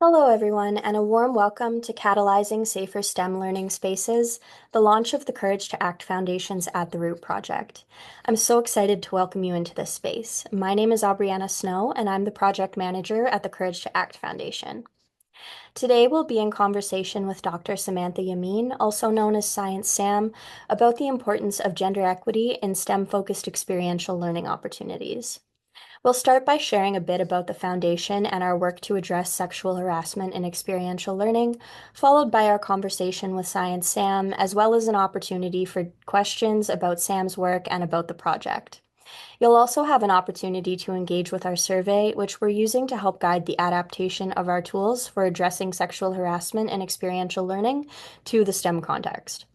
Hello, everyone, and a warm welcome to Catalyzing Safer STEM Learning Spaces, the launch of the Courage to Act Foundation's At the Root project. I'm so excited to welcome you into this space. My name is Aubriana Snow, and I'm the project manager at the Courage to Act Foundation. Today, we'll be in conversation with Dr. Samantha Yammine, also known as Science Sam, about the importance of gender equity in STEM-focused experiential learning opportunities. We'll start by sharing a bit about the foundation and our work to address sexual harassment in experiential learning, followed by our conversation with Science Sam, as well as an opportunity for questions about Sam's work and about the project. You'll also have an opportunity to engage with our survey, which we're using to help guide the adaptation of our tools for addressing sexual harassment in experiential learning to the STEM context.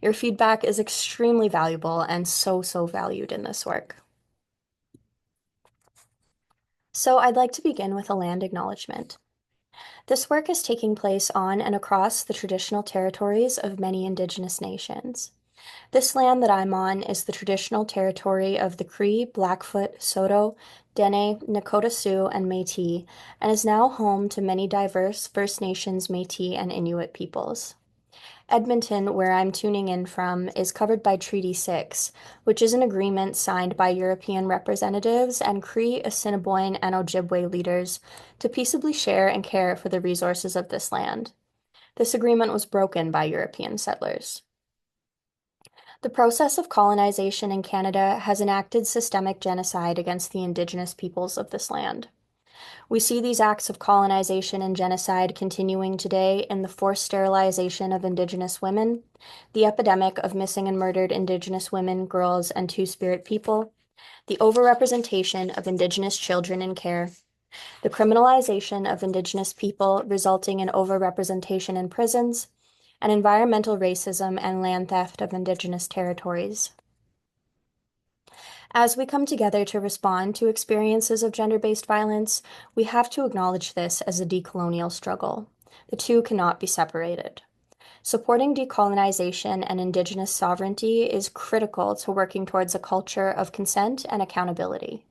Your feedback is extremely valuable and so valued in this work. So I'd like to begin with a land acknowledgement. This work is taking place on and across the traditional territories of many Indigenous nations. This land that I'm on is the traditional territory of the Cree, Blackfoot, Saulteaux, Dene, Nakota Sioux, and Métis, and is now home to many diverse First Nations, Métis, and Inuit peoples. Edmonton, where I'm tuning in from, is covered by Treaty 6, which is an agreement signed by European representatives and Cree, Assiniboine, and Ojibwe leaders to peaceably share and care for the resources of this land. This agreement was broken by European settlers. The process of colonization in Canada has enacted systemic genocide against the Indigenous peoples of this land. We see these acts of colonization and genocide continuing today in the forced sterilization of Indigenous women, the epidemic of missing and murdered Indigenous women, girls, and Two-Spirit people, the overrepresentation of Indigenous children in care, the criminalization of Indigenous people resulting in overrepresentation in prisons, and environmental racism and land theft of Indigenous territories. As we come together to respond to experiences of gender-based violence, we have to acknowledge this as a decolonial struggle. The two cannot be separated. Supporting decolonization and Indigenous sovereignty is critical to working towards a culture of consent and accountability.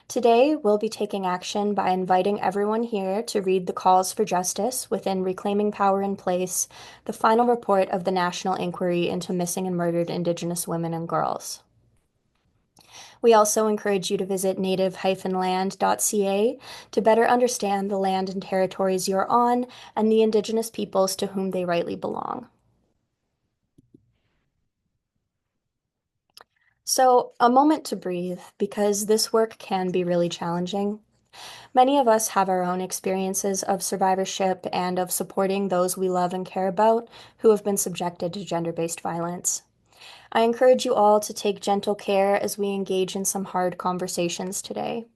Today, we'll be taking action by inviting everyone here to read the calls for justice within Reclaiming Power in Place, the final report of the National Inquiry into Missing and Murdered Indigenous Women and Girls. We also encourage you to visit native-land.ca to better understand the land and territories you're on and the Indigenous peoples to whom they rightly belong. So, a moment to breathe, because this work can be really challenging. Many of us have our own experiences of survivorship and of supporting those we love and care about who have been subjected to gender-based violence. I encourage you all to take gentle care as we engage in some hard conversations today.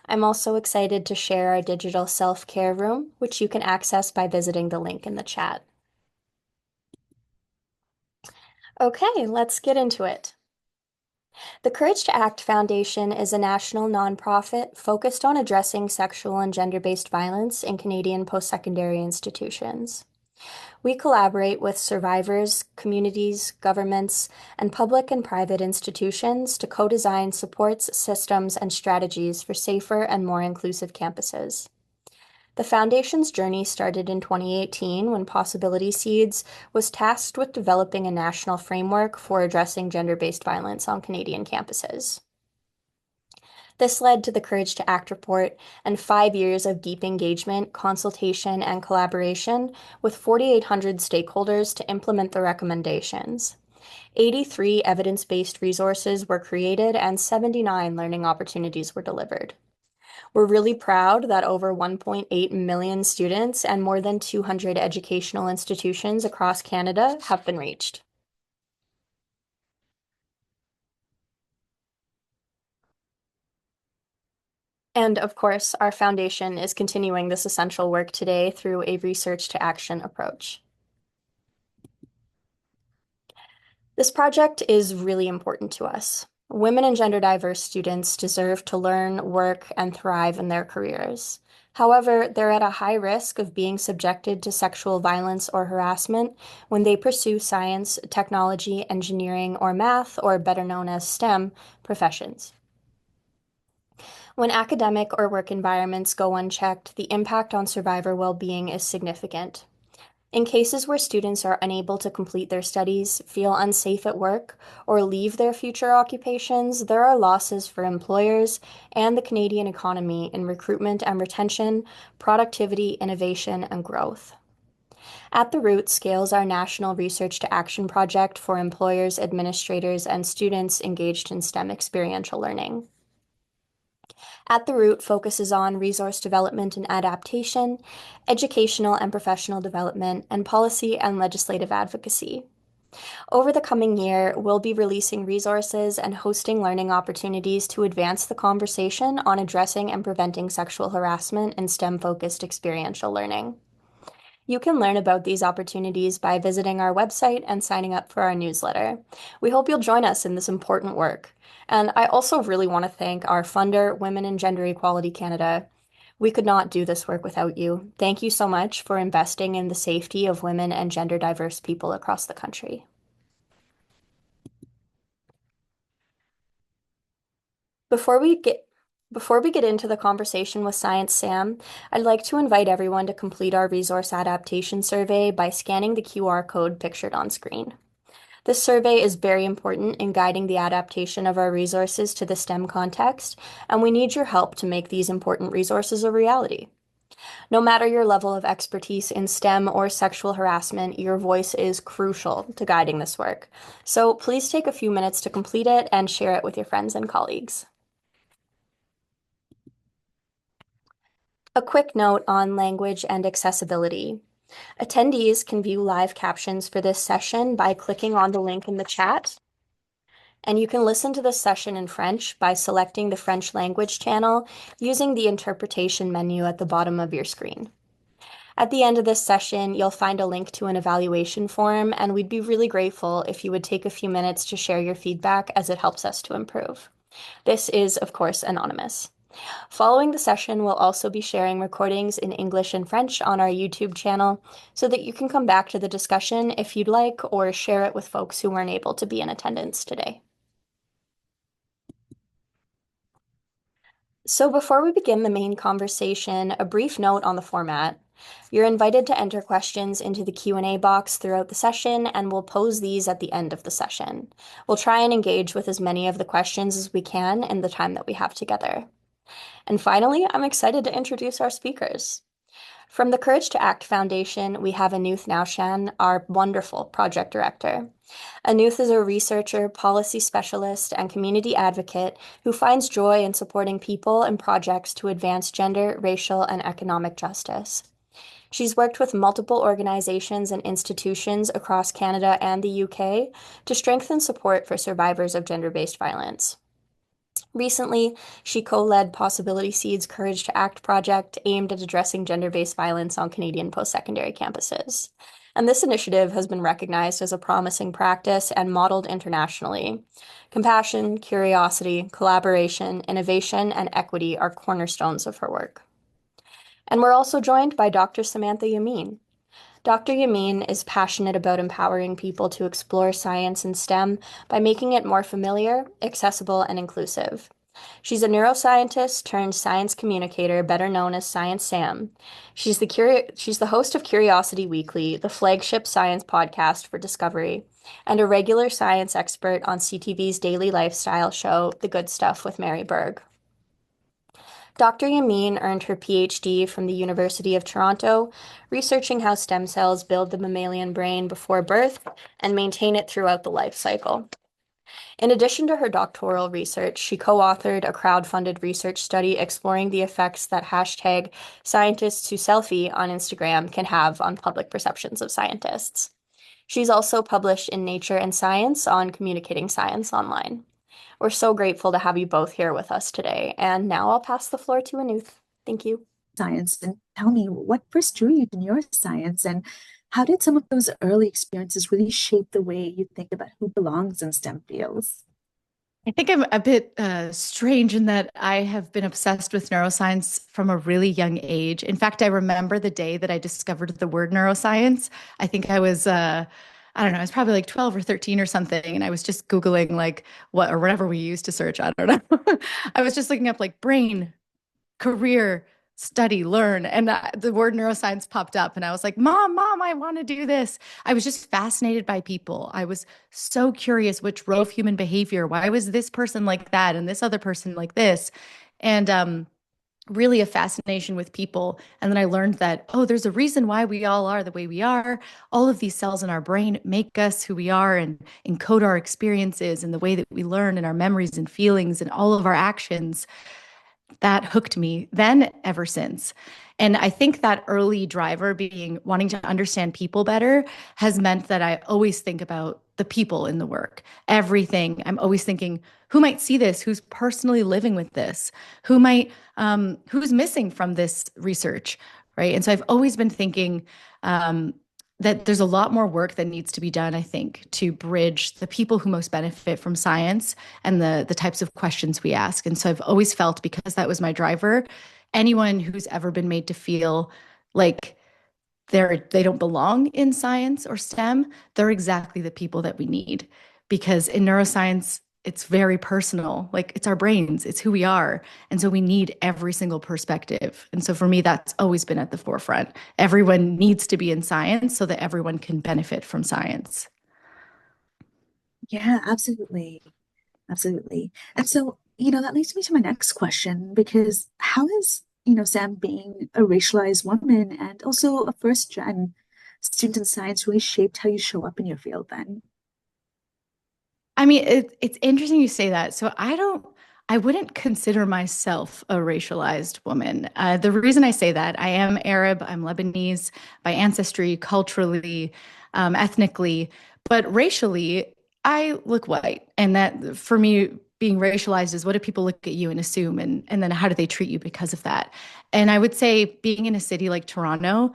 I'm also excited to share our digital self-care room, which you can access by visiting the link in the chat. Okay, let's get into it. The Courage to Act Foundation is a national nonprofit focused on addressing sexual and gender-based violence in Canadian post-secondary institutions. We collaborate with survivors, communities, governments, and public and private institutions to co-design supports, systems, and strategies for safer and more inclusive campuses. The Foundation's journey started in 2018 when Possibility Seeds was tasked with developing a national framework for addressing gender-based violence on Canadian campuses. This led to the Courage to Act report and 5 years of deep engagement, consultation, and collaboration with 4,800 stakeholders to implement the recommendations. 83 evidence-based resources were created and 79 learning opportunities were delivered. We're really proud that over 1.8 million students and more than 200 educational institutions across Canada have been reached. And of course, our foundation is continuing this essential work today through a research to action approach. This project is really important to us. Women and gender diverse students deserve to learn, work, and thrive in their careers. However, they're at a high risk of being subjected to sexual violence or harassment when they pursue science, technology, engineering, or math, or better known as STEM, professions. When academic or work environments go unchecked, the impact on survivor well-being is significant. In cases where students are unable to complete their studies, feel unsafe at work, or leave their future occupations, there are losses for employers and the Canadian economy in recruitment and retention, productivity, innovation, and growth. At the Root scales our national research to action project for employers, administrators, and students engaged in STEM experiential learning. At the Root focuses on resource development and adaptation, educational and professional development, and policy and legislative advocacy. Over the coming year, we'll be releasing resources and hosting learning opportunities to advance the conversation on addressing and preventing sexual harassment in STEM-focused experiential learning. You can learn about these opportunities by visiting our website and signing up for our newsletter. We hope you'll join us in this important work. And I also really want to thank our funder, Women in Gender Equality Canada. We could not do this work without you. Thank you so much for investing in the safety of women and gender diverse people across the country. Before we get Before we get into the conversation with Science Sam, I'd like to invite everyone to complete our resource adaptation survey by scanning the QR code pictured on screen. This survey is very important in guiding the adaptation of our resources to the STEM context, and we need your help to make these important resources a reality. No matter your level of expertise in STEM or sexual harassment, your voice is crucial to guiding this work. So please take a few minutes to complete it and share it with your friends and colleagues. A quick note on language and accessibility. Attendees can view live captions for this session by clicking on the link in the chat. And you can listen to this session in French by selecting the French language channel using the interpretation menu at the bottom of your screen. At the end of this session, you'll find a link to an evaluation form, and we'd be really grateful if you would take a few minutes to share your feedback as it helps us to improve. This is, of course, anonymous. Following the session, we'll also be sharing recordings in English and French on our YouTube channel so that you can come back to the discussion if you'd like or share it with folks who weren't able to be in attendance today. So before we begin the main conversation, a brief note on the format. You're invited to enter questions into the Q&A box throughout the session, and we'll pose these at the end of the session. We'll try and engage with as many of the questions as we can in the time that we have together. And finally, I'm excited to introduce our speakers. From the Courage to Act Foundation, we have Anuth Naushan, our wonderful project director. Anuth is a researcher, policy specialist, and community advocate who finds joy in supporting people and projects to advance gender, racial, and economic justice. She's worked with multiple organizations and institutions across Canada and the UK to strengthen support for survivors of gender-based violence. Recently, she co-led Possibility Seed's Courage to Act project aimed at addressing gender-based violence on Canadian post-secondary campuses. And this initiative has been recognized as a promising practice and modeled internationally. Compassion, curiosity, collaboration, innovation, and equity are cornerstones of her work. And we're also joined by Dr. Samantha Yammine. Dr. Yammine is passionate about empowering people to explore science and STEM by making it more familiar, accessible, and inclusive. She's a neuroscientist turned science communicator, better known as Science Sam. She's the host of Curiosity Weekly, the flagship science podcast for Discovery, and a regular science expert on CTV's daily lifestyle show, The Good Stuff with Mary Berg. Dr. Yammine earned her PhD from the University of Toronto, researching how stem cells build the mammalian brain before birth and maintain it throughout the life cycle. In addition to her doctoral research, she co-authored a crowd-funded research study exploring the effects that hashtag scientists who selfie on Instagram can have on public perceptions of scientists. She's also published in Nature and Science on communicating science online. We're so grateful to have you both here with us today. And now I'll pass the floor to Anuth. Thank you. Science, and tell me, what first drew you to neuroscience, and how did some of those early experiences really shape the way you think about who belongs in STEM fields? I think I'm a bit strange in that I have been obsessed with neuroscience from a really young age. In fact, I remember the day that I discovered the word neuroscience. I think I I don't know, I was probably like 12 or 13 or something. And I was just Googling like what or whatever we used to search. I don't know. I was just looking up like brain, career, study, learn. And the word neuroscience popped up. And I was like, Mom, I want to do this. I was just fascinated by people. I was so curious what drove human behavior. Why was this person like that and this other person like this? And really a fascination with people. And then I learned that, oh, there's a reason why we all are the way we are. All of these cells in our brain make us who we are and encode our experiences and the way that we learn and our memories and feelings and all of our actions. That hooked me then ever since. And I think that early driver being wanting to understand people better has meant that I always think about the people in the work. Everything. I'm always thinking, who might see this? Who's personally living with this? Who's missing from this research? Right. And so I've always been thinking, um, that there's a lot more work that needs to be done, I think, to bridge the people who most benefit from science and the types of questions we ask. And so I've always felt, because that was my driver, anyone who's ever been made to feel like they don't belong in science or STEM, they're exactly the people that we need. Because in neuroscience, it's very personal. Like it's our brains, it's who we are. And so we need every single perspective. And so for me, that's always been at the forefront. Everyone needs to be in science so that everyone can benefit from science. Yeah, absolutely. Absolutely. And so, that leads me to my next question because how is, Sam being a racialized woman and also a first gen student in science really shaped how you show up in your field then? I mean, it's interesting you say that. So I wouldn't consider myself a racialized woman. The reason I say that, I am Arab, I'm Lebanese by ancestry, culturally, ethnically, but racially, I look white. And that for me, being racialized is what do people look at you and assume, and then how do they treat you because of that? And I would say being in a city like Toronto,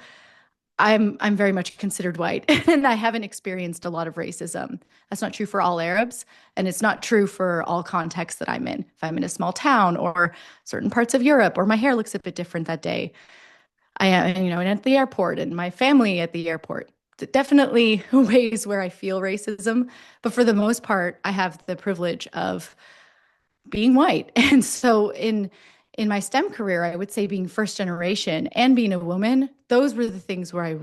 I'm very much considered white and I haven't experienced a lot of racism. That's not true for all Arabs, and it's not true for all contexts that I'm in. If I'm in a small town or certain parts of Europe, or my hair looks a bit different that day, I am, and at the airport and my family at the airport. Definitely ways where I feel racism, but for the most part, I have the privilege of being white. And so in my STEM career, I would say being first generation and being a woman, those were the things where um,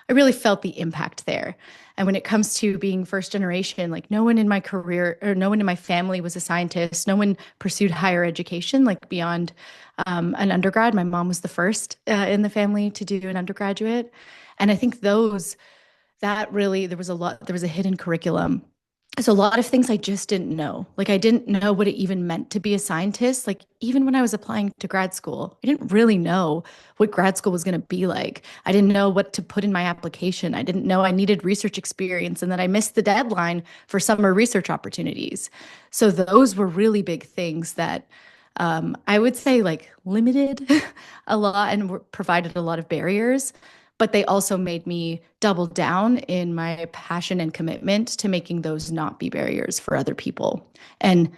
I really felt the impact there. And when it comes to being first generation, like no one in my career or no one in my family was a scientist. No one pursued higher education, like beyond an undergrad. My mom was the first in the family to do an undergraduate. And I think that really, there was a hidden curriculum. So a lot of things I just didn't know. Like I didn't know what it even meant to be a scientist. Like even when I was applying to grad school, I didn't really know what grad school was going to be like. I didn't know what to put in my application. I didn't know I needed research experience and that I missed the deadline for summer research opportunities. So those were really big things that I would say like limited a lot and provided a lot of barriers, but they also made me double down in my passion and commitment to making those not be barriers for other people. And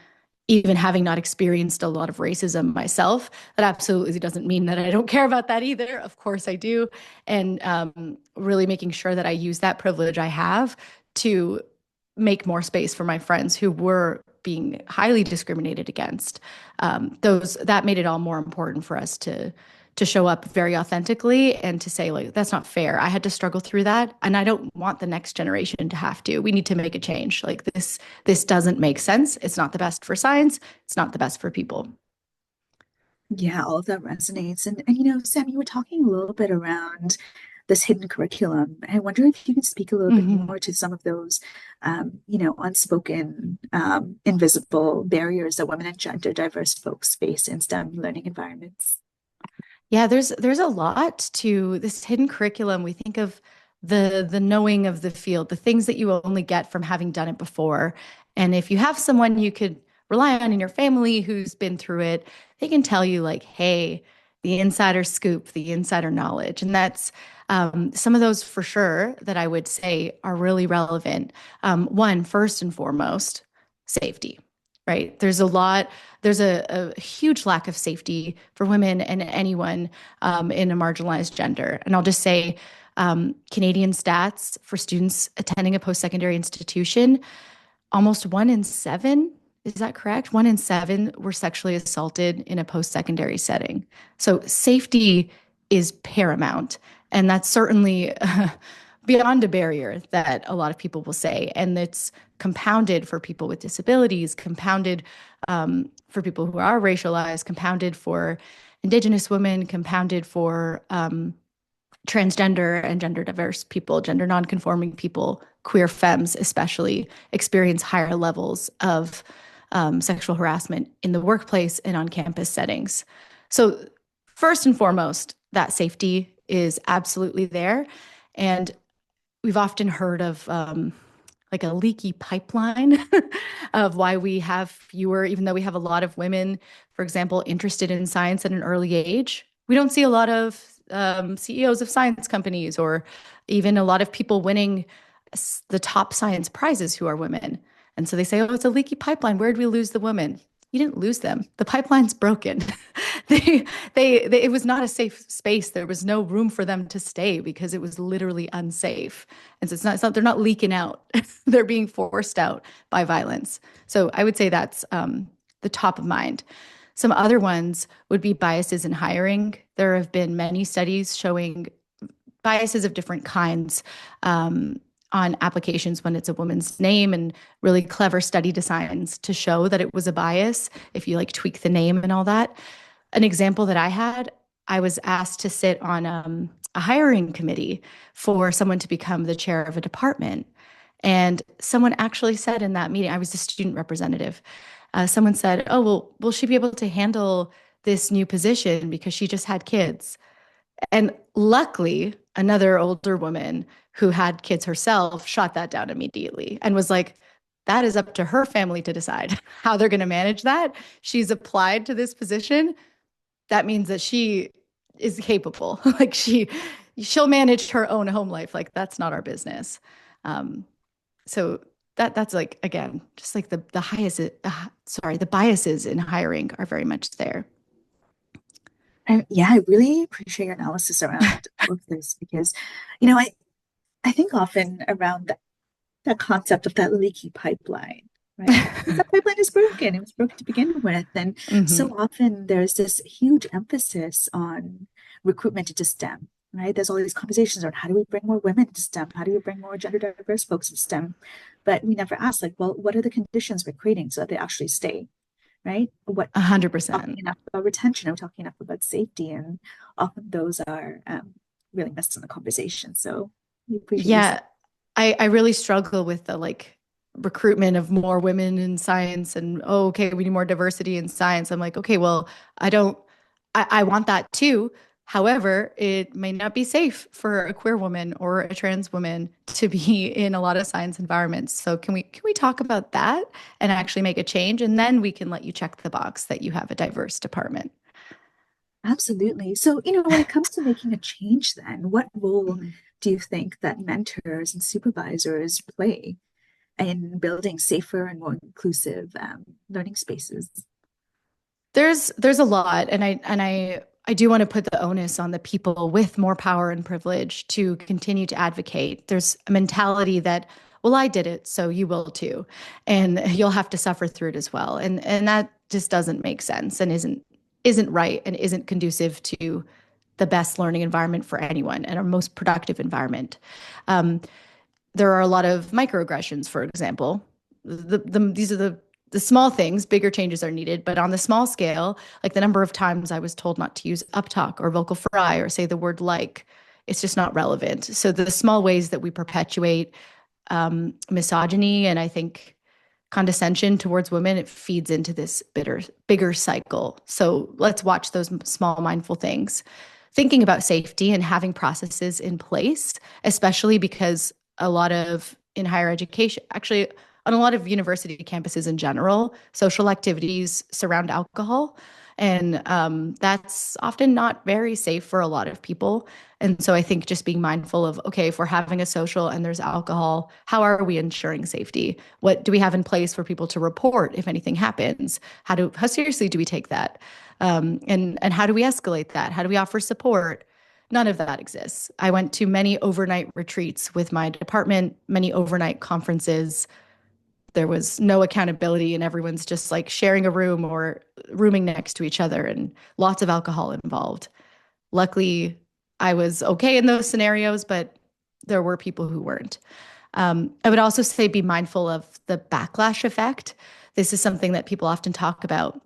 even having not experienced a lot of racism myself, that absolutely doesn't mean that I don't care about that either. Of course I do. And really making sure that I use that privilege I have to make more space for my friends who were being highly discriminated against. Those that made it all more important for us to show up very authentically and to say like that's not fair. I had to struggle through that and I don't want the next generation to have to. We need to make a change. Like this doesn't make sense. It's not the best for science. It's not the best for people. Yeah, all of that resonates. And Sam, you were talking a little bit around this hidden curriculum. I wonder if you could speak a little bit Mhm. more to some of those, unspoken, invisible barriers that women and gender diverse folks face in STEM learning environments. Yeah, there's a lot to this hidden curriculum. We think of the knowing of the field, the things that you only get from having done it before. And if you have someone you could rely on in your family who's been through it, they can tell you like, hey, the insider scoop, the insider knowledge. And that's some of those for sure that I would say are really relevant. One, first and foremost, safety, right? There's a huge lack of safety for women and anyone in a marginalized gender. And I'll just say, Canadian stats for students attending a post-secondary institution, almost 1 in 7, is that correct? 1 in 7 were sexually assaulted in a post-secondary setting. So safety is paramount. And that's certainly beyond a barrier that a lot of people will say. And it's compounded for people with disabilities, compounded for people who are racialized, compounded for Indigenous women, compounded for transgender and gender diverse people, gender nonconforming people, queer femmes especially, experience higher levels of sexual harassment in the workplace and on campus settings. So first and foremost, that safety is absolutely there. And we've often heard of like a leaky pipeline of why we have fewer, even though we have a lot of women, for example, interested in science at an early age. We don't see a lot of CEOs of science companies or even a lot of people winning the top science prizes who are women. And so they say, oh, it's a leaky pipeline. Where did we lose the women? You didn't lose them. The pipeline's broken. It was not a safe space. There was no room for them to stay because it was literally unsafe. And so they're not leaking out. They're being forced out by violence. So I would say that's the top of mind. Some other ones would be biases in hiring. There have been many studies showing biases of different kinds on applications when it's a woman's name, and really clever study designs to show that it was a bias if you like tweak the name and all that. An example that I had, I was asked to sit on a hiring committee for someone to become the chair of a department. And someone actually said in that meeting, I was the student representative, someone said, oh, well, will she be able to handle this new position because she just had kids? And luckily, another older woman who had kids herself shot that down immediately and was like, that is up to her family to decide how they're going to manage that. She's applied to this position. That means that she is capable. Like she'll manage her own home life. Like that's not our business. So that's like, again, just like the highest, the biases in hiring are very much there. Yeah, I really appreciate your analysis around all of this because, I think often around that concept of that leaky pipeline, right? Because that pipeline is broken. It was broken to begin with. And Mhm. so often there's this huge emphasis on recruitment into STEM, right? There's all these conversations around how do we bring more women into STEM? How do we bring more gender diverse folks into STEM? But we never ask, like, well, what are the conditions we're creating so that they actually stay, right? What talking 100%. enough about retention? Are we talking enough about safety? And often those are really missed in the conversation. So we appreciate you saying. Yeah, I really struggle with the like recruitment of more women in science and oh, okay, we need more diversity in science. I'm like, okay, well, I want that too. However, it may not be safe for a queer woman or a trans woman to be in a lot of science environments. So can we talk about that and actually make a change? And then we can let you check the box that you have a diverse department. Absolutely. So, when it comes to making a change, then what role Mhm. do you think that mentors and supervisors play in building safer and more inclusive learning spaces? There's a lot, and I do want to put the onus on the people with more power and privilege to continue to advocate. There's a mentality that, well, I did it, so you will too, and you'll have to suffer through it as well, and that just doesn't make sense and isn't right and isn't conducive to the best learning environment for anyone and our most productive environment. Um, there are a lot of microaggressions, for example. These are the small things, bigger changes are needed. But on the small scale, like the number of times I was told not to use uptalk or vocal fry or say the word like, it's just not relevant. So the small ways that we perpetuate misogyny and I think condescension towards women, it feeds into this bigger cycle. So let's watch those small mindful things. Thinking about safety and having processes in place, especially because a lot of in higher education, actually on a lot of university campuses in general, social activities surround alcohol. And that's often not very safe for a lot of people. And so I think just being mindful of, okay, if we're having a social and there's alcohol, how are we ensuring safety? What do we have in place for people to report if anything happens? How seriously do we take that? And how do we escalate that? How do we offer support? None of that exists. I went to many overnight retreats with my department, many overnight conferences. There was no accountability, and everyone's just like sharing a room or rooming next to each other, and lots of alcohol involved. Luckily, I was okay in those scenarios, but there were people who weren't. I would also say be mindful of the backlash effect. This is something that people often talk about,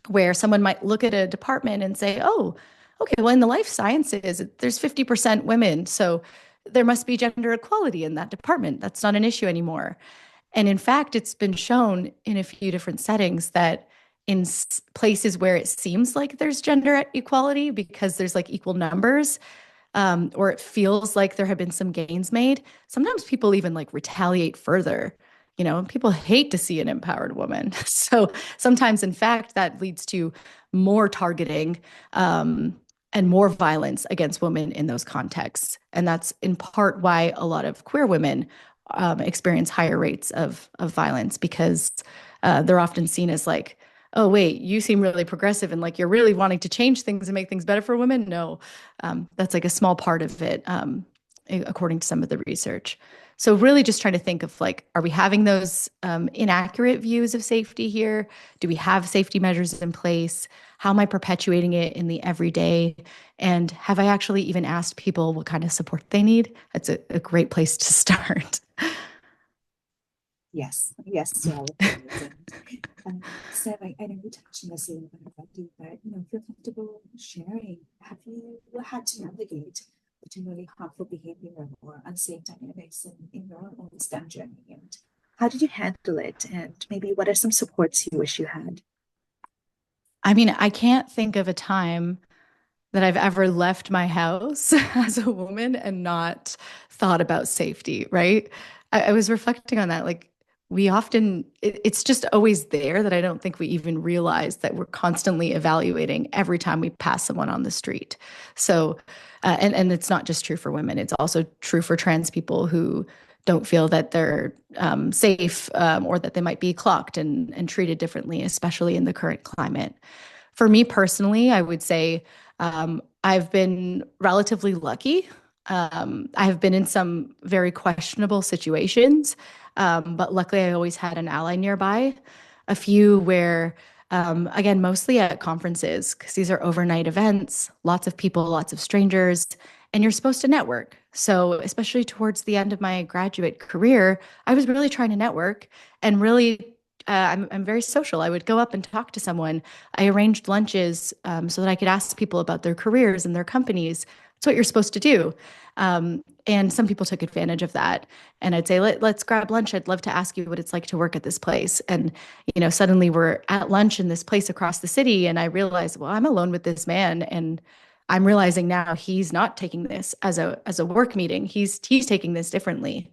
where someone might look at a department and say, oh, okay, well, in the life sciences, there's 50% women. So there must be gender equality in that department. That's not an issue anymore. And in fact, it's been shown in a few different settings that in places where it seems like there's gender equality because there's like equal numbers, or it feels like there have been some gains made, sometimes people even like retaliate further. People hate to see an empowered woman. So sometimes, in fact, that leads to more targeting, and more violence against women in those contexts. And that's in part why a lot of queer women experience higher rates of violence, because they're often seen as like, oh, wait, you seem really progressive and like you're really wanting to change things and make things better for women. No, that's like a small part of it, according to some of the research. So really just trying to think of like, are we having those inaccurate views of safety here? Do we have safety measures in place? How am I perpetuating it in the everyday? And have I actually even asked people what kind of support they need? That's a great place to start. Yes, to all of those. Sam, I know you touched on this a little bit already, but if you're comfortable sharing, have you had to navigate particularly harmful behavior or unsafe dynamics in your own STEM journey? And how did you handle it? And maybe what are some supports you wish you had? I mean, I can't think of a time that I've ever left my house as a woman and not thought about safety, right? I was reflecting on that. Like, we often, it's just always there that I don't think we even realize that we're constantly evaluating every time we pass someone on the street. So, and it's not just true for women, it's also true for trans people who don't feel that they're safe, or that they might be clocked and treated differently, especially in the current climate. For me personally, I would say I've been relatively lucky. I have been in some very questionable situations, but luckily I always had an ally nearby. A few where, again, mostly at conferences, because these are overnight events, lots of people, lots of strangers, and you're supposed to network. So, especially towards the end of my graduate career, I was really trying to network and really. I'm very social. I would go up and talk to someone. I arranged lunches so that I could ask people about their careers and their companies. It's what you're supposed to do. And some people took advantage of that. And I'd say, let's grab lunch. I'd love to ask you what it's like to work at this place. And, suddenly we're at lunch in this place across the city. And I realized, well, I'm alone with this man. And I'm realizing now he's not taking this as a work meeting. He's taking this differently.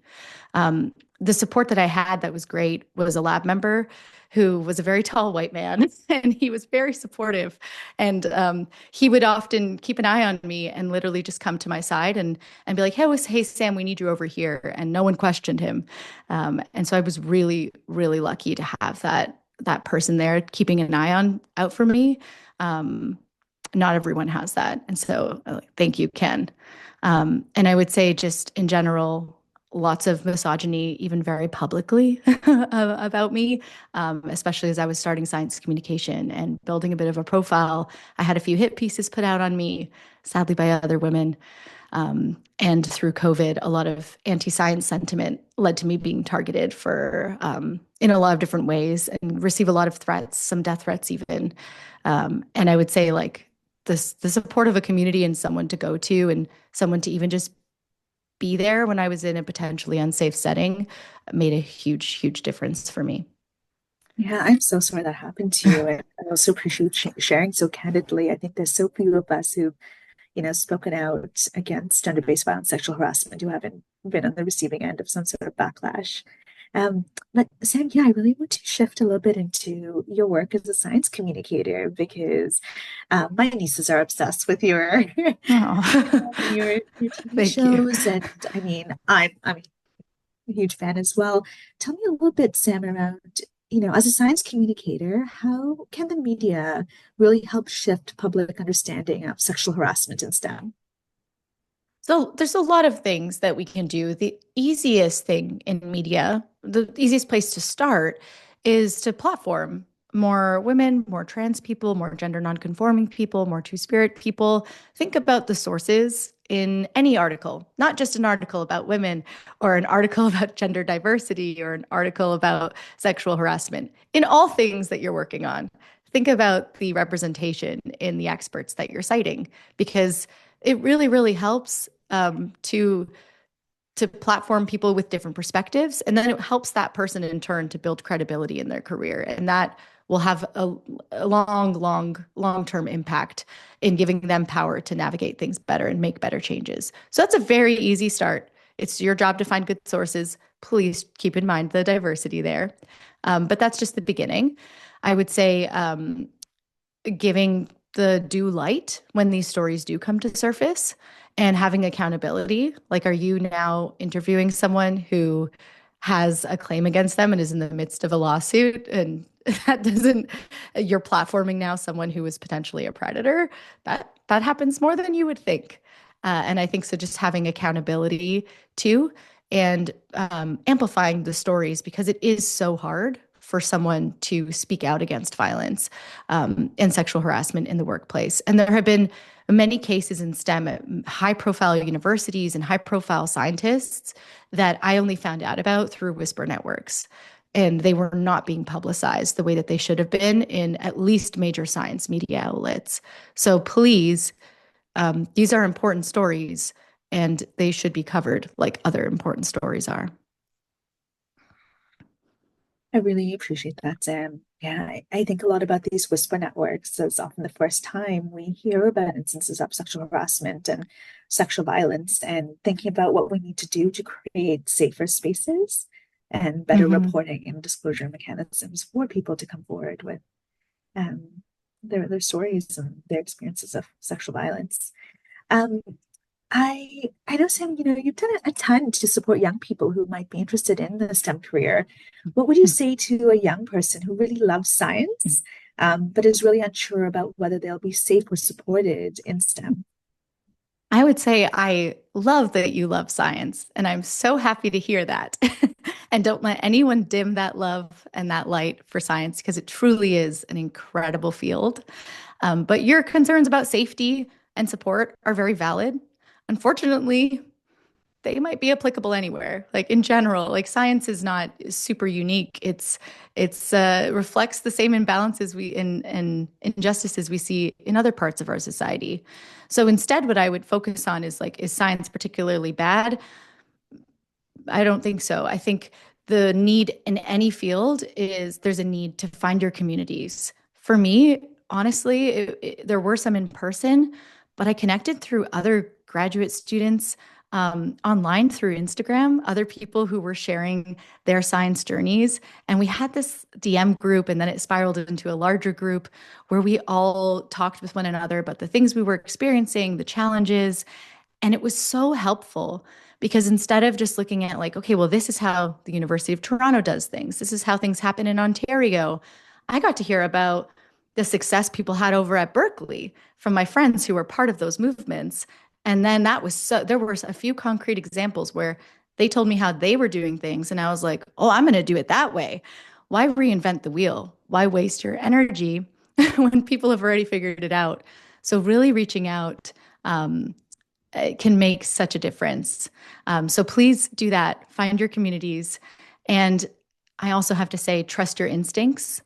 The support that I had that was great was a lab member who was a very tall white man, and he was very supportive. And he would often keep an eye on me and literally just come to my side and be like, hey, Sam, we need you over here. And no one questioned him. And so I was really, really lucky to have that person there keeping an eye out for me. Not everyone has that. And so thank you, Ken. And I would say just in general, lots of misogyny, even very publicly about me, especially as I was starting science communication and building a bit of a profile. I had a few hit pieces put out on me, sadly by other women. And through COVID, a lot of anti-science sentiment led to me being targeted for in a lot of different ways and receive a lot of threats, some death threats even. And I would say like the support of a community and someone to go to and someone to even just be there when I was in a potentially unsafe setting made a huge, huge difference for me. Yeah, I'm so sorry that happened to you. I also appreciate sharing so candidly. I think there's so few of us who've spoken out against gender-based violence, sexual harassment, who haven't been on the receiving end of some sort of backlash. But Sam, yeah, I really want to shift a little bit into your work as a science communicator because my nieces are obsessed with your Oh, your TV thank you. shows, and I mean, I'm a huge fan as well. Tell me a little bit, Sam, around as a science communicator, how can the media really help shift public understanding of sexual harassment in STEM? So there's a lot of things that we can do. The easiest thing in media, the easiest place to start is to platform more women, more trans people, more gender nonconforming people, more two-spirit people. Think about the sources in any article, not just an article about women or an article about gender diversity or an article about sexual harassment. In all things that you're working on, think about the representation in the experts that you're citing, because it really, really helps to platform people with different perspectives, and then it helps that person in turn to build credibility in their career, and that will have a long-term impact in giving them power to navigate things better and make better changes. So that's a very easy start. It's your job to find good sources. Please keep in mind the diversity there, but that's just the beginning. I would say giving the due light when these stories do come to surface and having accountability. Like, are you now interviewing someone who has a claim against them and is in the midst of a lawsuit? And that doesn't, you're platforming now someone who is potentially a predator. That happens more than you would think. And I think so, just having accountability too, and amplifying the stories, because it is so hard for someone to speak out against violence and sexual harassment in the workplace. And there have been many cases in STEM at high profile universities and high profile scientists that I only found out about through whisper networks. And they were not being publicized the way that they should have been in at least major science media outlets. So please, these are important stories and they should be covered like other important stories are. I really appreciate that, Sam. Yeah, I think a lot about these whisper networks as often the first time we hear about instances of sexual harassment and sexual violence, and thinking about what we need to do to create safer spaces and better Mm-hmm. reporting and disclosure mechanisms for people to come forward with um, their stories and their experiences of sexual violence. Um, I know, Sam, you've done a ton to support young people who might be interested in the STEM career. What would you say to a young person who really loves science, but is really unsure about whether they'll be safe or supported in STEM? I would say I love that you love science, and I'm so happy to hear that. And don't let anyone dim that love and that light for science, because it truly is an incredible field. But your concerns about safety and support are very valid. Unfortunately, they might be applicable anywhere. Like in general, like science is not super unique. It's reflects the same imbalances we and injustices we see in other parts of our society. So instead, what I would focus on is like, is science particularly bad? I don't think so. I think the need in any field is there's a need to find your communities. For me, honestly, there were some in person, but I connected through other graduate students online through Instagram, other people who were sharing their science journeys. And we had this DM group, and then it spiraled into a larger group where we all talked with one another about the things we were experiencing, the challenges. And it was so helpful because instead of just looking at like, okay, well, this is how the University of Toronto does things, this is how things happen in Ontario, I got to hear about the success people had over at Berkeley from my friends who were part of those movements. And then that was so, there were a few concrete examples where they told me how they were doing things. And I was like, oh, I'm going to do it that way. Why reinvent the wheel? Why waste your energy when people have already figured it out? So, really reaching out can make such a difference. So please do that. Find your communities. And I also have to say, trust your instincts.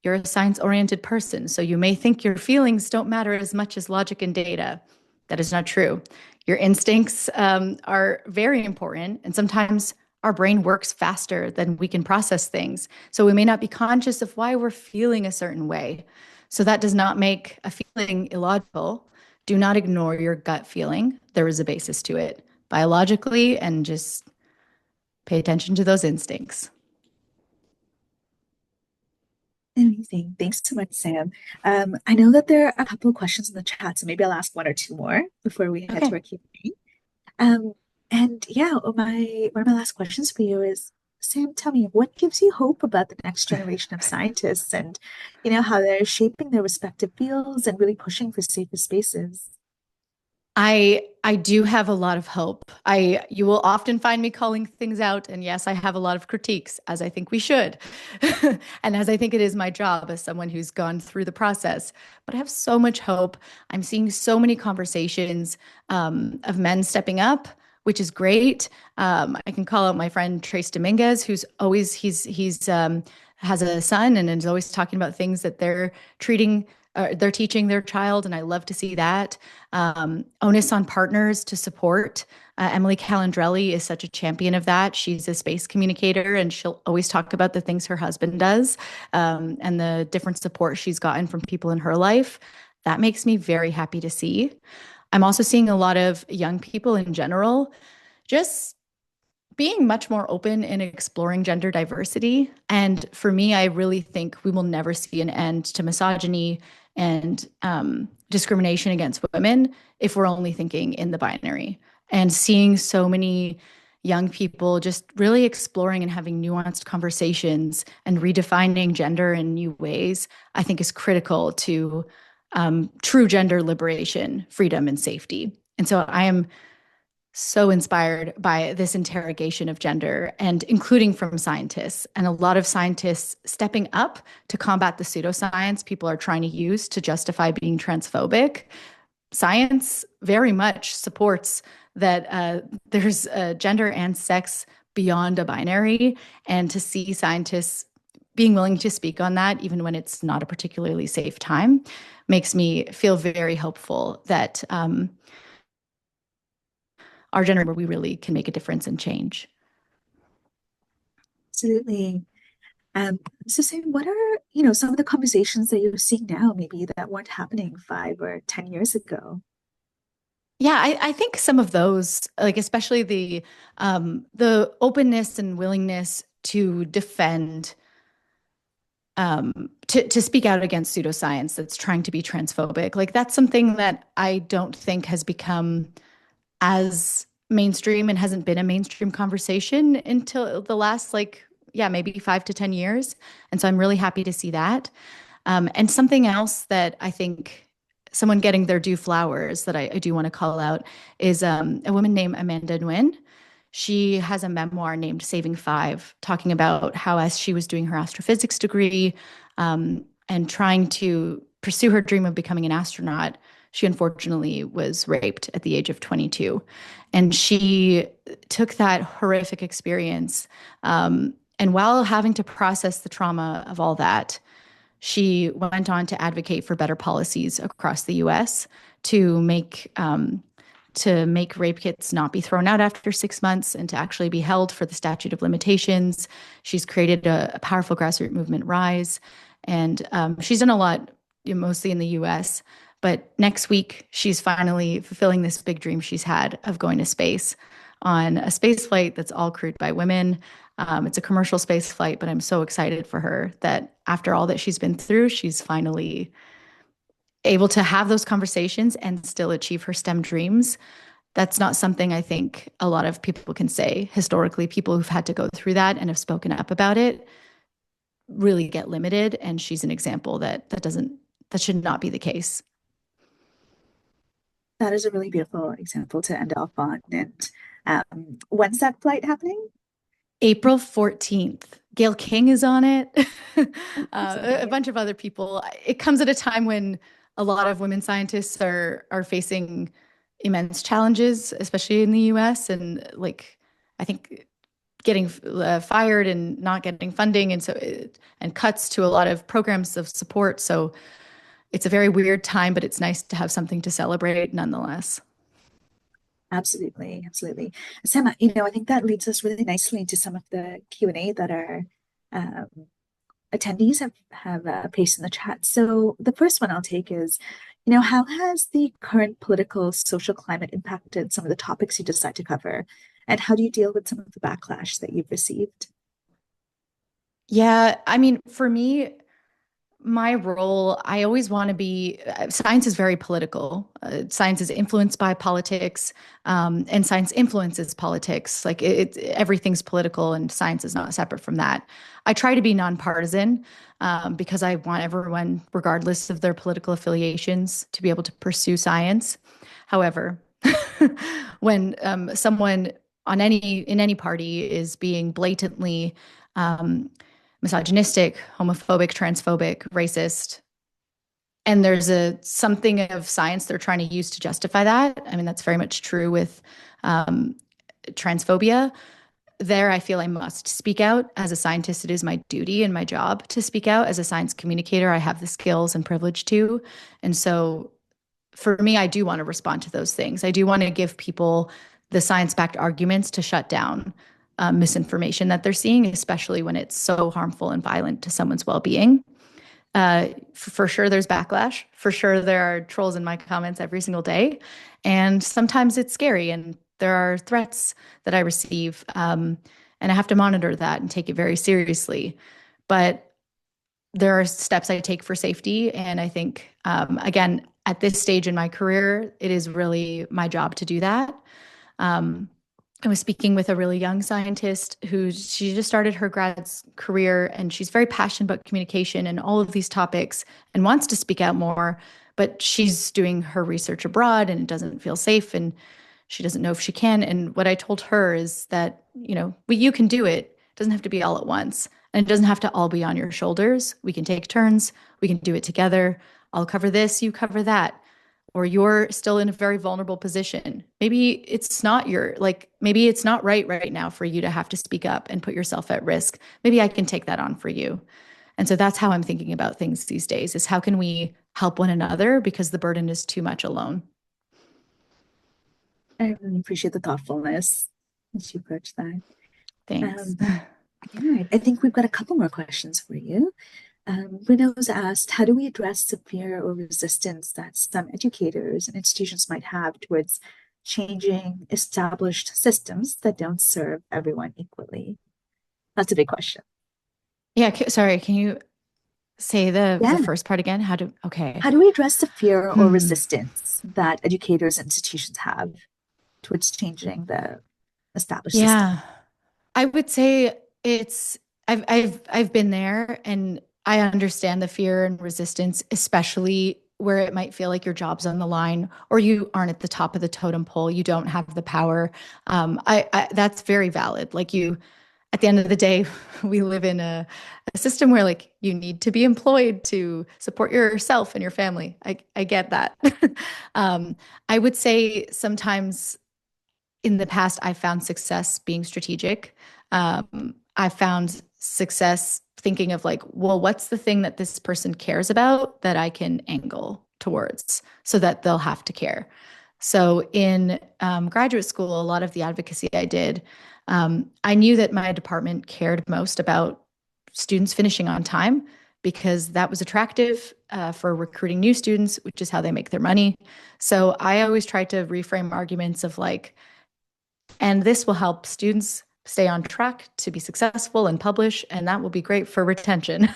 You're a science oriented person. So you may think your feelings don't matter as much as logic and data. That is not true. Your instincts are very important. And sometimes our brain works faster than we can process things. So we may not be conscious of why we're feeling a certain way. So that does not make a feeling illogical. Do not ignore your gut feeling. There is a basis to it biologically, and just pay attention to those instincts. Amazing. Thanks so much, Sam. I know that there are a couple of questions in the chat, so maybe I'll ask one or two more before we head to Okay. our Q&A. And yeah, one of my last questions for you is, Sam, tell me, what gives you hope about the next generation of scientists and, how they're shaping their respective fields and really pushing for safer spaces? I do have a lot of hope. You will often find me calling things out, and yes, I have a lot of critiques, as I think we should, and as I think it is my job as someone who's gone through the process. But I have so much hope. I'm seeing so many conversations of men stepping up, which is great. I can call out my friend Trace Dominguez, who's always he's has a son and is always talking about things that treating. They're teaching their child, and I love to see that. Onus on partners to support. Emily Calandrelli is such a champion of that. She's a space communicator, and she'll always talk about the things her husband does and the different support she's gotten from people in her life. That makes me very happy to see. I'm also seeing a lot of young people in general just being much more open in exploring gender diversity. And for me, I really think we will never see an end to misogyny and discrimination against women if we're only thinking in the binary. And seeing so many young people just really exploring and having nuanced conversations and redefining gender in new ways, I think is critical to true gender liberation, freedom, and safety. And so I am so inspired by this interrogation of gender and including from scientists and a lot of scientists stepping up to combat the pseudoscience people are trying to use to justify being transphobic. Science very much supports that there's gender and sex beyond a binary, and to see scientists being willing to speak on that, even when it's not a particularly safe time, makes me feel very hopeful that our generation where we really can make a difference and change. Absolutely. So Sam, what are, some of the conversations that you're seeing now, maybe that weren't happening 5 or 10 years ago? Yeah, I think some of those, like especially the openness and willingness to defend, to speak out against pseudoscience that's trying to be transphobic. Like that's something that I don't think has become as mainstream and hasn't been a mainstream conversation until the last yeah, maybe 5 to 10 years. And so I'm really happy to see that. And something else that I think someone getting their due flowers that I do want to call out is a woman named Amanda Nguyen. She has a memoir named Saving Five, talking about how, as she was doing her astrophysics degree and trying to pursue her dream of becoming an astronaut, she unfortunately was raped at the age of 22. And she took that horrific experience. And while having to process the trauma of all that, she went on to advocate for better policies across the US to make rape kits not be thrown out after 6 months and to actually be held for the statute of limitations. She's created a powerful grassroots movement, Rise, and she's done a lot, mostly in the US. But next week, she's finally fulfilling this big dream she's had of going to space on a space flight that's all crewed by women. It's a commercial space flight, but I'm so excited for her that after all that she's been through, she's finally able to have those conversations and still achieve her STEM dreams. That's not something I think a lot of people can say. Historically, people who've had to go through that and have spoken up about it really get limited. And she's an example that should not be the case. That is a really beautiful example to end off on. And when's that flight happening? April 14th. Gail King is on it. A Absolutely. bunch of other people. It comes at a time when a lot of women scientists are facing immense challenges, especially in the US, and I think getting fired and not getting funding, and cuts to a lot of programs of support. So it's a very weird time, but it's nice to have something to celebrate nonetheless. Absolutely, absolutely. Sam, I think that leads us really nicely into some of the Q&A that our um, attendees have placed in the chat. So the first one I'll take is, how has the current political social climate impacted some of the topics you decide to cover? And how do you deal with some of the backlash that you've received? Yeah, I mean, for me, my role, I always want to be, science is very political. Science is influenced by politics, and science influences politics. Everything's political, and science is not separate from that. I try to be nonpartisan because I want everyone, regardless of their political affiliations, to be able to pursue science. However, when someone in any party is being blatantly um, misogynistic, homophobic, transphobic, racist, and there's something of science they're trying to use to justify that. I mean, that's very much true with um, transphobia. There, I feel I must speak out. As a scientist, it is my duty and my job to speak out. As a science communicator, I have the skills and privilege to. And so for me, I do want to respond to those things. I do want to give people the science-backed arguments to shut down misinformation that they're seeing, especially when it's so harmful and violent to someone's well-being. For sure, there's backlash. For sure, there are trolls in my comments every single day. And sometimes it's scary and there are threats that I receive. And I have to monitor that and take it very seriously. But there are steps I take for safety. And I think, again, at this stage in my career, it is really my job to do that. Um, I was speaking with a really young scientist who she just started her grad career and she's very passionate about communication and all of these topics and wants to speak out more, but she's doing her research abroad and it doesn't feel safe and she doesn't know if she can. And what I told her is that, you can do it. It doesn't have to be all at once and it doesn't have to all be on your shoulders. We can take turns. We can do it together. I'll cover this, you cover that, or you're still in a very vulnerable position. Maybe it's not maybe it's not right now for you to have to speak up and put yourself at risk. Maybe I can take that on for you. And so that's how I'm thinking about things these days is how can we help one another because the burden is too much alone. I really appreciate the thoughtfulness as you approach that. Thanks. Um, yeah, I think we've got a couple more questions for you. Renault's asked, how do we address the fear or resistance that some educators and institutions might have towards changing established systems that don't serve everyone equally? That's a big question. Yeah, sorry, can you say the Yeah. first part again? Okay. How do we address the fear or Hmm. resistance that educators and institutions have towards changing the established system? Yeah. I would say I've been there and I understand the fear and resistance, especially where it might feel like your job's on the line or you aren't at the top of the totem pole, you don't have the power. I that's very valid. At the end of the day, we live in a system where you need to be employed to support yourself and your family. I get that. um, I would say sometimes in the past, I found success being strategic. I found success thinking of well, what's the thing that this person cares about that I can angle towards so that they'll have to care. So in graduate school, a lot of the advocacy I did, I knew that my department cared most about students finishing on time because that was attractive for recruiting new students, which is how they make their money. So I always tried to reframe arguments of and this will help students stay on track to be successful and publish, and that will be great for retention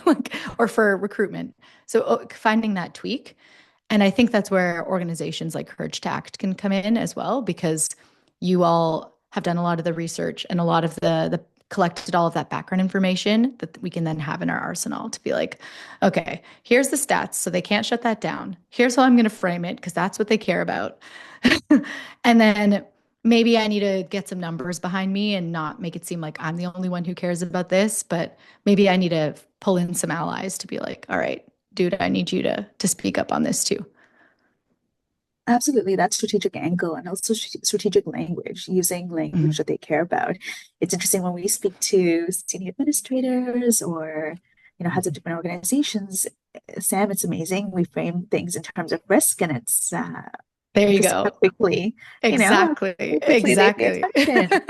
or for recruitment. So finding that tweak. And I think that's where organizations like Courage to Act can come in as well, because you all have done a lot of the research and a lot of the collected all of that background information that we can then have in our arsenal to be okay, here's the stats. So they can't shut that down. Here's how I'm going to frame it because that's what they care about. And then maybe I need to get some numbers behind me and not make it seem like I'm the only one who cares about this, but maybe I need to pull in some allies to be all right, dude, I need you to speak up on this too. Absolutely, that strategic angle and also strategic language, using language Mhm. that they care about. It's interesting when we speak to senior administrators or heads of different organizations. Sam, it's amazing. We frame things in terms of risk, and it's There you interesting how go. quickly, how Exactly. quickly they pay Exactly. attention.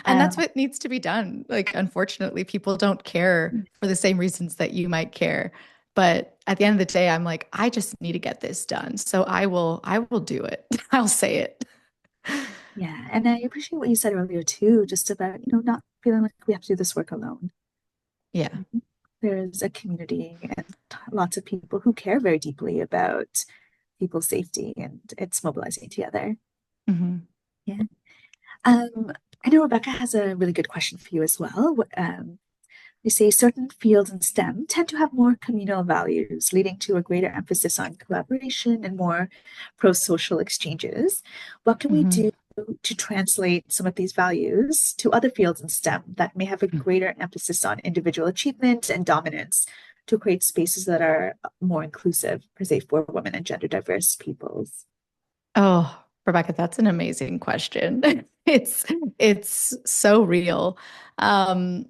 And that's Um, what needs to be done. Unfortunately, people don't care for the same reasons that you might care. But at the end of the day, I'm I just need to get this done. So I will do it. I'll say it. yeah, and I appreciate what you said earlier too, just about not feeling like we have to do this work alone. Yeah. There's a community and lots of people who care very deeply about people's safety, and it's mobilizing together. Hmm. Yeah. I know Rebecca has a really good question for you as well. They say certain fields in STEM tend to have more communal values, leading to a greater emphasis on collaboration and more pro-social exchanges. What can we do Mhm. to translate some of these values to other fields in STEM that may have a greater emphasis on individual achievement and dominance to create spaces that are more inclusive, per se, for women and gender diverse peoples? Oh, Rebecca, that's an amazing question. It's so real. Um,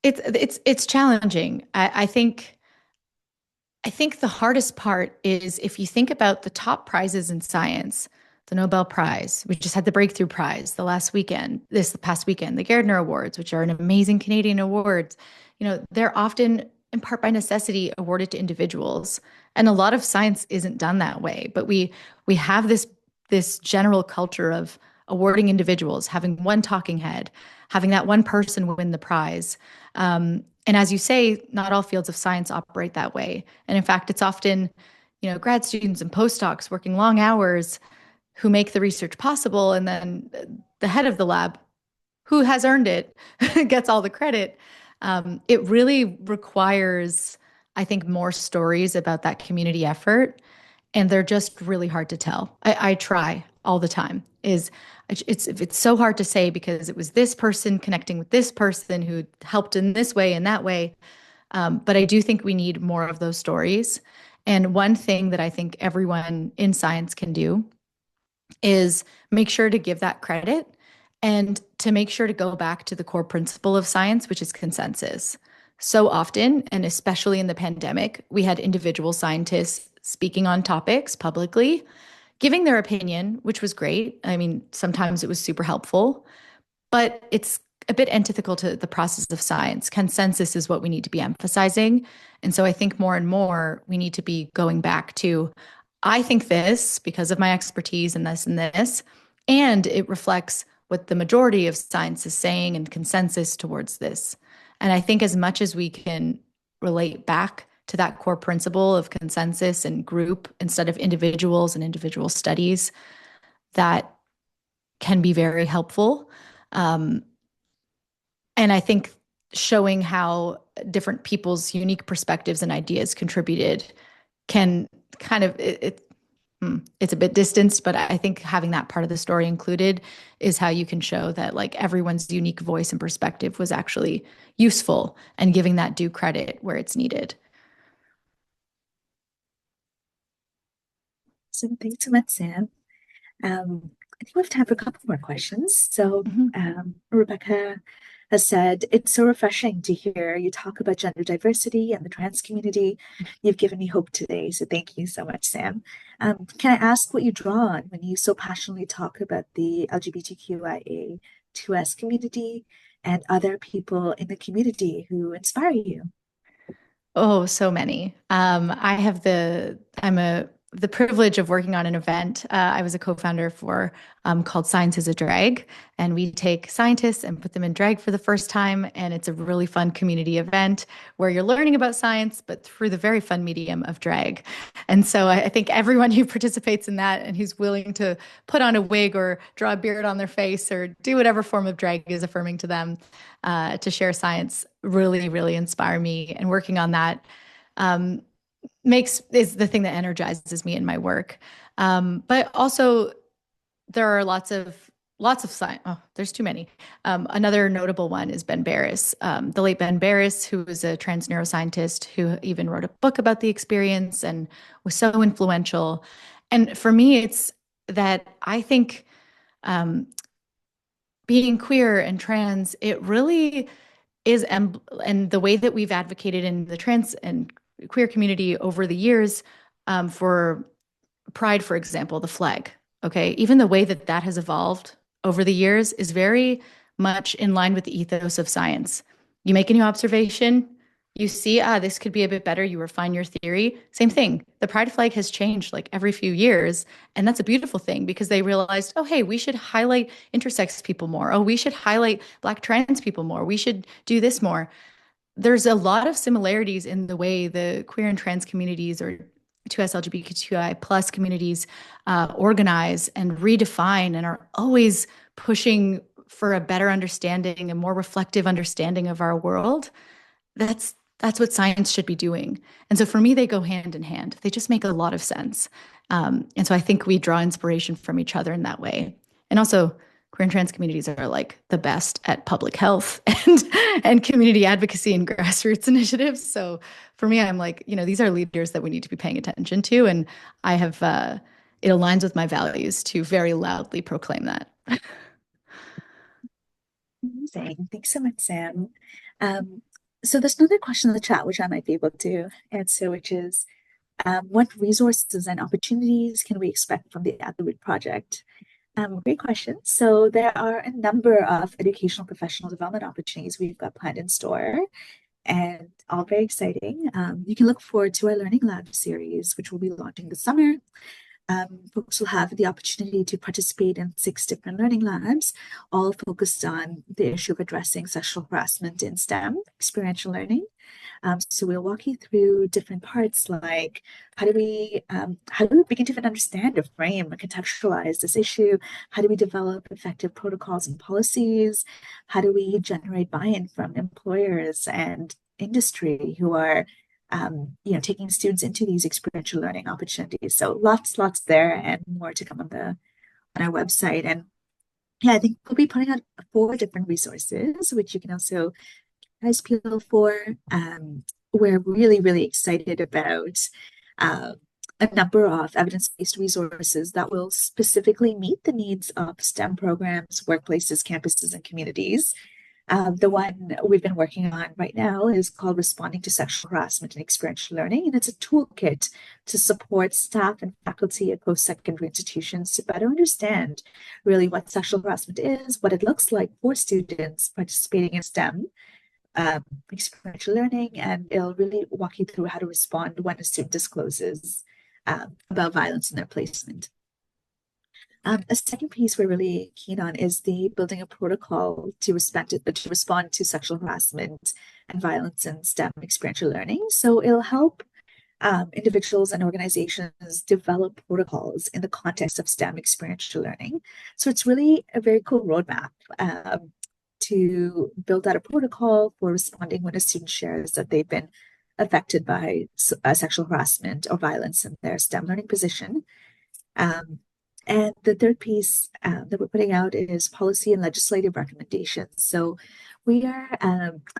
it's challenging. I think the hardest part is if you think about the top prizes in science, the Nobel Prize, we just had the Breakthrough Prize the past weekend, the Gardner Awards, which are an amazing Canadian awards. They're often, in part by necessity, awarded to individuals. And a lot of science isn't done that way. But we have this general culture of awarding individuals, having one talking head, having that one person win the prize. And as you say, not all fields of science operate that way. And in fact, it's often, grad students and postdocs working long hours who make the research possible. And then the head of the lab, who has earned it, gets all the credit. It really requires, I think, more stories about that community effort. And they're just really hard to tell. I try all the time. It's so hard to say because it was this person connecting with this person who helped in this way and that way. But I do think we need more of those stories. And one thing that I think everyone in science can do is make sure to give that credit and to make sure to go back to the core principle of science, which is consensus. So often, and especially in the pandemic, we had individual scientists speaking on topics publicly, giving their opinion, which was great. I mean, sometimes it was super helpful, but it's a bit antithetical to the process of science. Consensus is what we need to be emphasizing. And so I think more and more we need to be going back to, I think this because of my expertise in this and this, and it reflects what the majority of science is saying and consensus towards this. And I think as much as we can relate back to that core principle of consensus and group instead of individuals and individual studies, that can be very helpful. Um, and I think showing how different people's unique perspectives and ideas contributed can kind of it's a bit distanced, but I think having that part of the story included is how you can show that like everyone's unique voice and perspective was actually useful and giving that due credit where it's needed. So thanks so much, Sam. I think we have time for a couple more questions. So, Mhm. Rebecca has said, it's so refreshing to hear you talk about gender diversity and the trans community. You've given me hope today. So, thank you so much, Sam. Can I ask what you draw on when you so passionately talk about the LGBTQIA2S community and other people in the community who inspire you? Oh, so many. I'm the privilege of working on an event. I was a co-founder for called Science is a Drag, and we take scientists and put them in drag for the first time. And it's a really fun community event where you're learning about science, but through the very fun medium of drag. And so I think everyone who participates in that and who's willing to put on a wig or draw a beard on their face or do whatever form of drag is affirming to them to share science really, really inspire me. And working on that um, makes is the thing that energizes me in my work. But also there are lots of science. Oh, there's too many. Another notable one is Ben Barres, the late Ben Barres, who was a trans neuroscientist who even wrote a book about the experience and was so influential. And for me, it's that I think um, being queer and trans, it really is, and the way that we've advocated in the trans and queer community over the years for Pride, for example, the flag, okay, even the way that that has evolved over the years is very much in line with the ethos of science. You make a new observation, you see, this could be a bit better, you refine your theory. Same thing. The pride flag has changed like every few years. And that's a beautiful thing because they realized, oh, hey, we should highlight intersex people more. Oh, we should highlight Black trans people more. We should do this more. There's a lot of similarities in the way the queer and trans communities or 2S LGBTQI plus communities organize and redefine and are always pushing for a better understanding, a more reflective understanding of our world, that's what science should be doing. And so for me, they go hand in hand. They just make a lot of sense. And so I think we draw inspiration from each other in that way. And also, queer and trans communities are like the best at public health and community advocacy and grassroots initiatives. So for me, I'm like, these are leaders that we need to be paying attention to. And I have, it aligns with my values to very loudly proclaim that. Amazing. Thanks so much, Sam. Um, so there's another question in the chat which I might be able to answer, which is what resources and opportunities can we expect from the At the Root project? Great question. So there are a number of educational professional development opportunities we've got planned in store, and all very exciting. You can look forward to our Learning Lab series, which will be launching this summer. Folks will have the opportunity to participate in 6 different learning labs, all focused on the issue of addressing sexual harassment in STEM, experiential learning. So we'll walk you through different parts like how do we begin to even understand or frame or contextualize this issue? How do we develop effective protocols and policies? How do we generate buy-in from employers and industry who are taking students into these experiential learning opportunities? So lots there and more to come on our website. And yeah, I think we'll be putting out 4 different resources, which you can also guys peel for. We're really excited about a number of evidence-based resources that will specifically meet the needs of STEM programs, workplaces, campuses, and communities. The one we've been working on right now is called Responding to Sexual Harassment and Experiential Learning, and it's a toolkit to support staff and faculty at post-secondary institutions to better understand really what sexual harassment is, what it looks like for students participating in STEM, experiential learning, and it'll really walk you through how to respond when a student discloses about violence in their placement. A second piece we're really keen on is the building a protocol to respond to sexual harassment and violence in STEM experiential learning. So it'll help individuals and organizations develop protocols in the context of STEM experiential learning. So it's really a very cool roadmap to build out a protocol for responding when a student shares that they've been affected by sexual harassment or violence in their STEM learning position. And the third piece that we're putting out is policy and legislative recommendations. So we are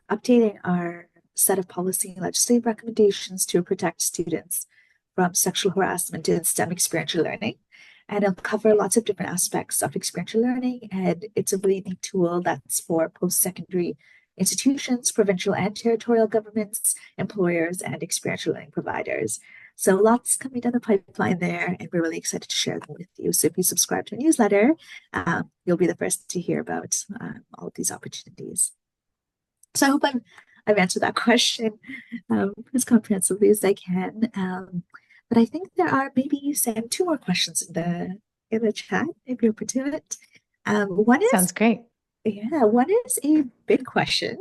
updating our set of policy and legislative recommendations to protect students from sexual harassment in STEM experiential learning. And it'll cover lots of different aspects of experiential learning. And it's a really neat tool that's for post-secondary institutions, provincial and territorial governments, employers, and experiential learning providers. So lots coming down the pipeline there, and we're really excited to share them with you. So if you subscribe to a newsletter, you'll be the first to hear about all of these opportunities. So I hope I've answered that question as comprehensively as I can. But I think there are maybe, Sam, 2 more questions in the chat, if you're open to it. One is Sounds great. Yeah, one is a big question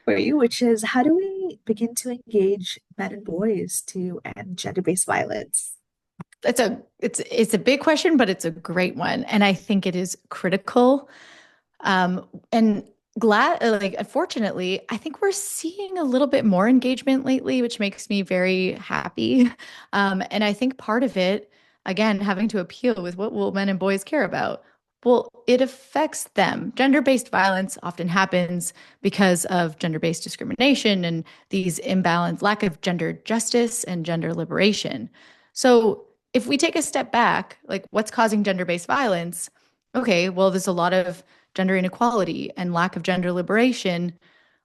for you, which is how do we begin to engage men and boys to end gender-based violence? It's a big question, but it's a great one. And I think it is critical. And unfortunately, I think we're seeing a little bit more engagement lately, which makes me very happy. And I think part of it, again, having to appeal with what will men and boys care about? Well, it affects them. Gender-based violence often happens because of gender-based discrimination and these lack of gender justice and gender liberation. So if we take a step back, like what's causing gender-based violence? Okay, well, there's a lot of gender inequality and lack of gender liberation.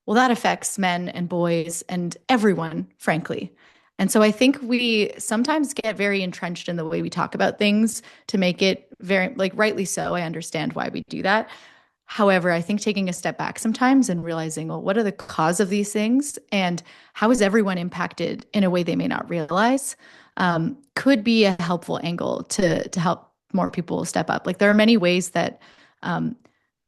Well, that affects men and boys and everyone, frankly. And so I think we sometimes get very entrenched in the way we talk about things to make it very, like, rightly so. I understand why we do that. However, I think taking a step back sometimes and realizing, well, what are the cause of these things and how is everyone impacted in a way they may not realize, could be a helpful angle to help more people step up. Like there are many ways that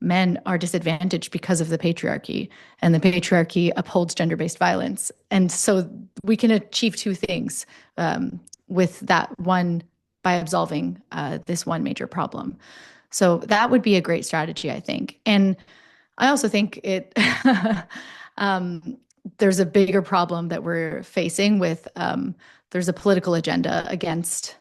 men are disadvantaged because of the patriarchy, and the patriarchy upholds gender-based violence. And so we can achieve 2 things with that one by absolving this one major problem. So that would be a great strategy, I think. And I also think it um, there's a bigger problem that we're facing with there's a political agenda against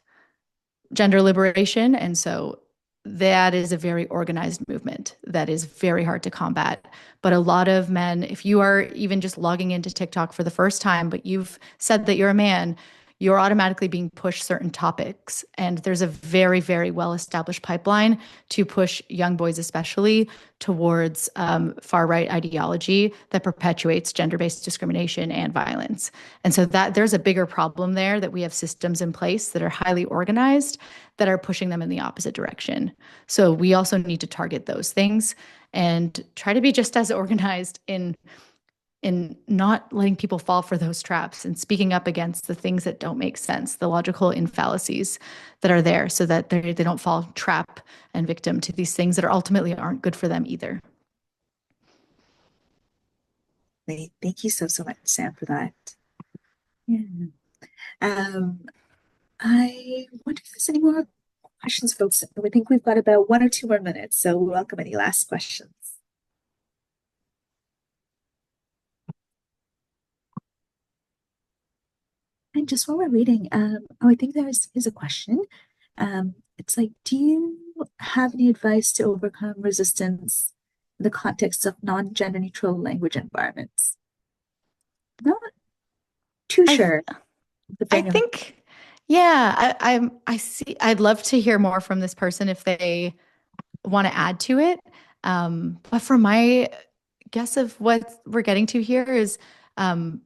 gender liberation. And so that is a very organized movement that is very hard to combat. But a lot of men, if you are even just logging into TikTok for the first time, but you've said that you're a man, you're automatically being pushed certain topics. And there's a very, very well established pipeline to push young boys, especially towards far right ideology that perpetuates gender based discrimination and violence. And so that there's a bigger problem there that we have systems in place that are highly organized that are pushing them in the opposite direction. So we also need to target those things and try to be just as organized in not letting people fall for those traps and speaking up against the things that don't make sense, the logical fallacies that are there so that they don't fall trap and victim to these things that are ultimately aren't good for them either. Thank you so much, Sam, for that. Yeah. Um, I wonder if there's any more questions, folks. We think we've got about 1 or 2 more minutes, so we welcome any last questions. And just while we're reading, I think is a question. It's like, do you have any advice to overcome resistance in the context of non-gender neutral language environments? Not too I sure, I depending on think, yeah, I see. I'd love to hear more from this person if they want to add to it. But from my guess of what we're getting to here is um,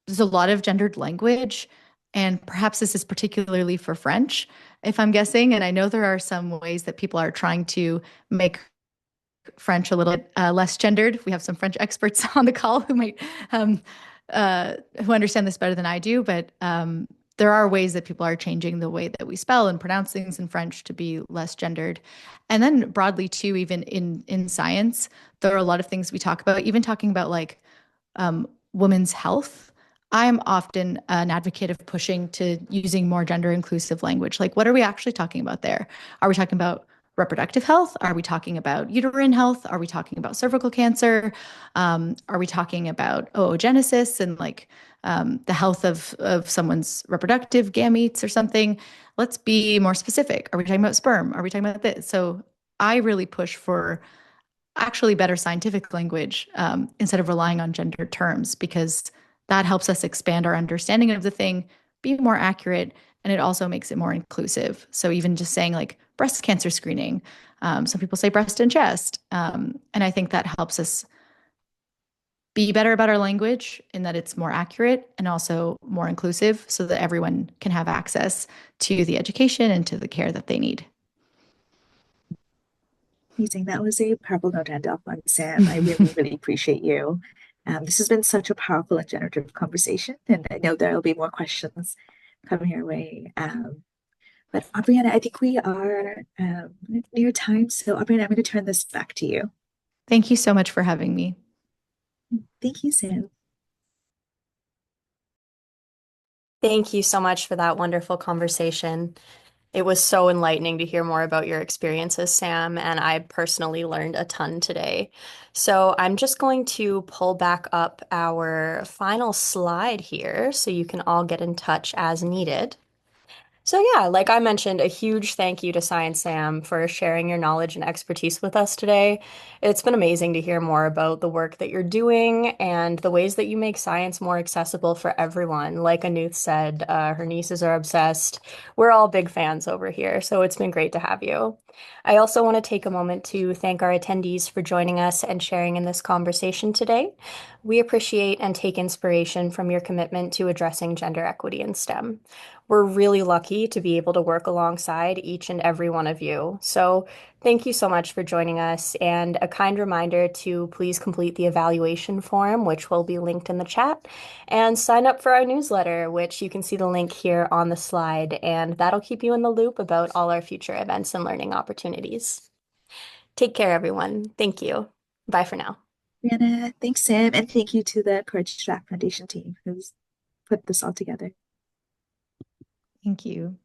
there's a lot of gendered language, and perhaps this is particularly for French, if I'm guessing. And I know there are some ways that people are trying to make French a little less gendered. We have some French experts on the call who might um, who understand this better than I do, but there are ways that people are changing the way that we spell and pronounce things in French to be less gendered. And then broadly too, even in science, there are a lot of things we talk about, even talking about like women's health. I'm often an advocate of pushing to using more gender inclusive language. Like, what are we actually talking about there? Are we talking about reproductive health? Are we talking about uterine health? Are we talking about cervical cancer? Are we talking about oogenesis and like the health of someone's reproductive gametes or something? Let's be more specific. Are we talking about sperm? Are we talking about this? So I really push for actually better scientific language instead of relying on gender terms because that helps us expand our understanding of the thing, be more accurate, and it also makes it more inclusive. So even just saying like breast cancer screening, some people say breast and chest, and I think that helps us be better about our language in that it's more accurate and also more inclusive so that everyone can have access to the education and to the care that they need. amazing. That was a powerful note to end off on, Sam. I really, really appreciate you. This has been such a powerful and generative conversation, and I know there will be more questions coming your way. But Aubriana, I think we are near time. So, Aubriana, I'm going to turn this back to you. Thank you so much for having me. Thank you, Sam. Thank you so much for that wonderful conversation. It was so enlightening to hear more about your experiences, Sam, and I personally learned a ton today. So I'm just going to pull back up our final slide here so you can all get in touch as needed. So yeah, like I mentioned, a huge thank you to Science Sam for sharing your knowledge and expertise with us today. It's been amazing to hear more about the work that you're doing and the ways that you make science more accessible for everyone. Like Anuth said, her nieces are obsessed. We're all big fans over here, so it's been great to have you. I also want to take a moment to thank our attendees for joining us and sharing in this conversation today. We appreciate and take inspiration from your commitment to addressing gender equity in STEM. We're really lucky to be able to work alongside each and every one of you. So thank you so much for joining us. And a kind reminder to please complete the evaluation form, which will be linked in the chat, and sign up for our newsletter, which you can see the link here on the slide. And that'll keep you in the loop about all our future events and learning opportunities. Take care, everyone. Thank you. Bye for now. Brianna, thanks, Sam, and thank you to the Courage to Act Foundation team who's put this all together. Thank you.